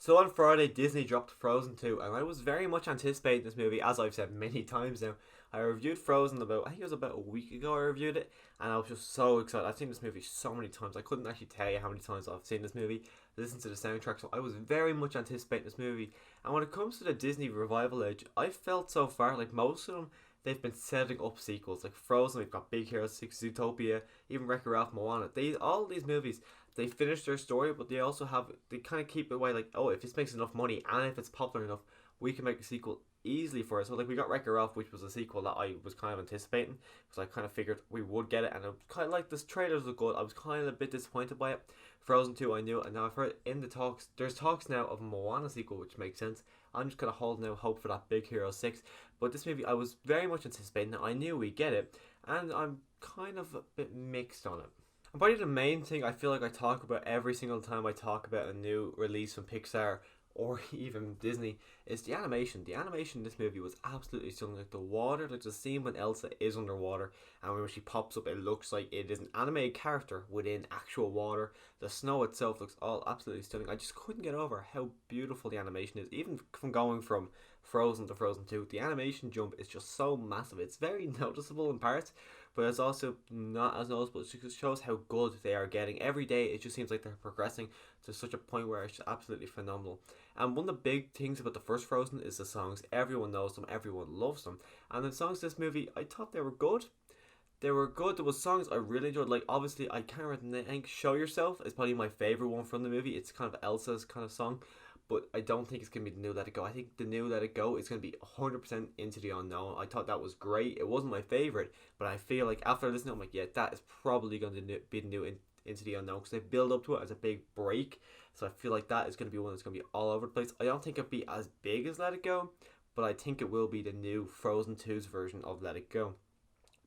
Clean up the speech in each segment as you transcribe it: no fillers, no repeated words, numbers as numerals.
So on Friday, Disney dropped Frozen 2, and I was very much anticipating this movie, as I've said many times now. I reviewed Frozen I think it was about a week ago I reviewed it, and I was just so excited. I've seen this movie so many times, I couldn't actually tell you how many times I've seen this movie, listened to the soundtrack, so I was very much anticipating this movie. And when it comes to the Disney revival age, I felt so far like most of them, they've been setting up sequels. Like Frozen, we've got Big Hero 6, Zootopia, even Wreck-It Ralph, Moana. All these movies, they finish their story, but they kind of keep it away like, oh, if this makes enough money and if it's popular enough, we can make a sequel easily for it. So like we got Wreck-It Ralph, which was a sequel that I was kind of anticipating because I kind of figured we would get it, and it kind of like this trailers look good. I was kind of a bit disappointed by it. Frozen 2, I knew it, and now I've heard in the talks. There's talks now of a Moana sequel, which makes sense. I'm just kind of holding out hope for that Big Hero 6. But this movie, I was very much anticipating it. I knew we'd get it, and I'm kind of a bit mixed on it. And probably the main thing I feel like I talk about every single time I talk about a new release from Pixar or even Disney is the animation. The animation in this movie was absolutely stunning. Like the water, like the scene when Elsa is underwater and when she pops up, it looks like it is an animated character within actual water. The snow itself looks all absolutely stunning. I just couldn't get over how beautiful the animation is. Even from going from Frozen to Frozen 2, the animation jump is just so massive. It's very noticeable in parts, but it's also not as noticeable. It just shows how good they are getting. Every day it just seems like they're progressing to such a point where it's absolutely phenomenal. And one of the big things about the first Frozen is the songs. Everyone knows them, everyone loves them. And the songs in this movie, I thought they were good. They were good. There was songs I really enjoyed. Like obviously, I can't remember. I think "Show Yourself" is probably my favorite one from the movie. It's kind of Elsa's kind of song, but I don't think it's gonna be the new "Let It Go." I think the new "Let It Go" is gonna be 100% Into the Unknown. I thought that was great. It wasn't my favorite, but I feel like after listening, I'm like, yeah, that is probably going to be the new Into the Unknown because they build up to it as a big break. So I feel like that is going to be one that's going to be all over the place. I don't think it'll be as big as "Let It Go," but I think it will be the new Frozen 2's version of "Let It Go."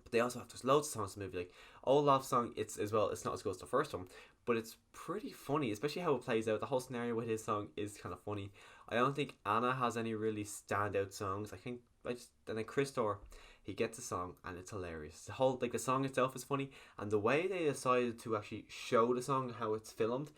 But they also have there's loads of songs in the movie. Like Olaf's song, it's as well. It's not as good as the first one, but it's pretty funny, especially how it plays out. The whole scenario with his song is kind of funny. I don't think Anna has any really standout songs. I think and then Christor, he gets a song and it's hilarious. The whole like the song itself is funny, and the way they decided to actually show the song, how it's filmed,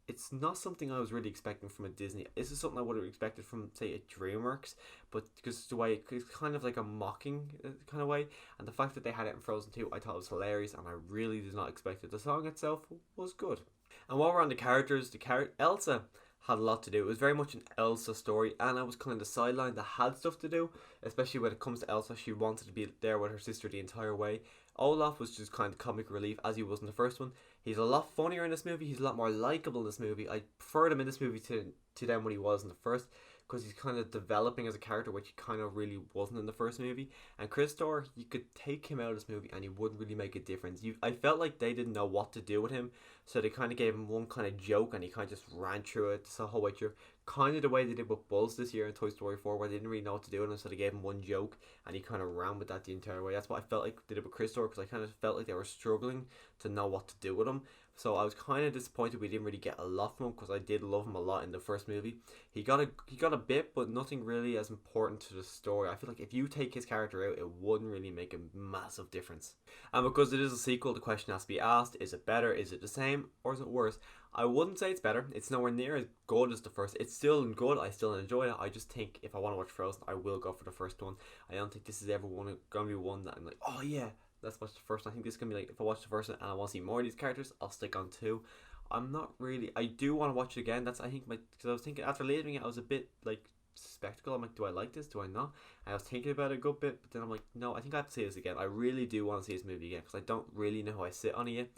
it's not something I was really expecting from a Disney. This is something I would have expected from say a DreamWorks, but because the way it's kind of like a mocking kind of way, and the fact that they had it in Frozen 2, I thought it was hilarious, and I really did not expect it. The song itself was good. And while we're on the characters, Elsa had a lot to do. It was very much an Elsa story, and I was kind of the sideline that had stuff to do, especially when it comes to Elsa. She wanted to be there with her sister the entire way. Olaf was just kind of comic relief as he was in the first one. He's a lot funnier in this movie. He's a lot more likable in this movie. I preferred him in this movie to them when he was in the first, because he's kind of developing as a character, which he kind of really wasn't in the first movie. And Christor, you could take him out of this movie and he wouldn't really make a difference. I felt like they didn't know what to do with him, so they kind of gave him one kind of joke and he kind of just ran through it the whole way through. Kind of the way they did with Buzz this year in Toy Story 4, where they didn't really know what to do with him, so they gave him one joke and he kind of ran with that the entire way. That's what I felt like they did with Christor, because I kind of felt like they were struggling to know what to do with him. So I was kind of disappointed we didn't really get a lot from him, because I did love him a lot in the first movie. He got a bit, but nothing really as important to the story. I feel like if you take his character out, it wouldn't really make a massive difference. And because it is a sequel, the question has to be asked: is it better? Is it the same? Or is it worse? I wouldn't say it's better. It's nowhere near as good as the first. It's still good. I still enjoy it. I just think if I want to watch Frozen, I will go for the first one. I don't think this is ever going to be one that I'm like, oh yeah, let's watch the first one. I think this is going to be like, if I watch the first one and I want to see more of these characters, I'll stick on two. I'm not really. I do want to watch it again. That's I think because I was thinking after leaving it, I was a bit like spectacle. I'm like, do I like this? Do I not? And I was thinking about it a good bit, but then I'm like, no, I think I have to see this again. I really do want to see this movie again, because I don't really know how I sit on it yet.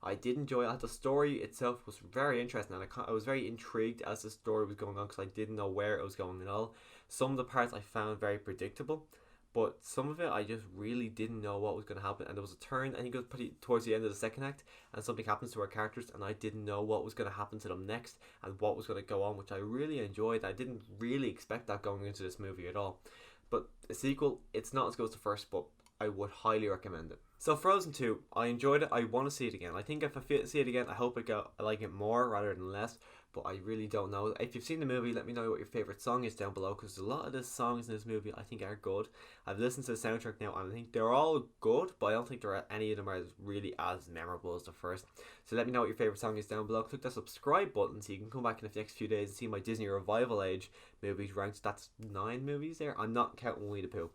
I did enjoy it. The story itself was very interesting, and I was very intrigued as the story was going on, because I didn't know where it was going at all. Some of the parts I found very predictable, but some of it I just really didn't know what was going to happen. And there was a turn, I think it was pretty towards the end of the second act, and something happens to our characters, and I didn't know what was going to happen to them next and what was going to go on, which I really enjoyed. I didn't really expect that going into this movie at all. But a sequel, it's not as good as the first, but I would highly recommend it. So Frozen 2, I enjoyed it. I want to see it again. I think if I see it again, I hope I like it more rather than less. but I really don't know. If you've seen the movie, let me know what your favorite song is down below, because a lot of the songs in this movie I think are good. I've listened to the soundtrack now, and I think they're all good, but I don't think any of them are really as memorable as the first. So let me know what your favorite song is down below. Click that subscribe button so you can come back in the next few days and see my Disney Revival Age movies ranked. That's 9 movies there. I'm not counting Winnie the Pooh.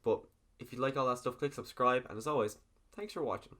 But if you like all that stuff, click subscribe, and as always, thanks for watching.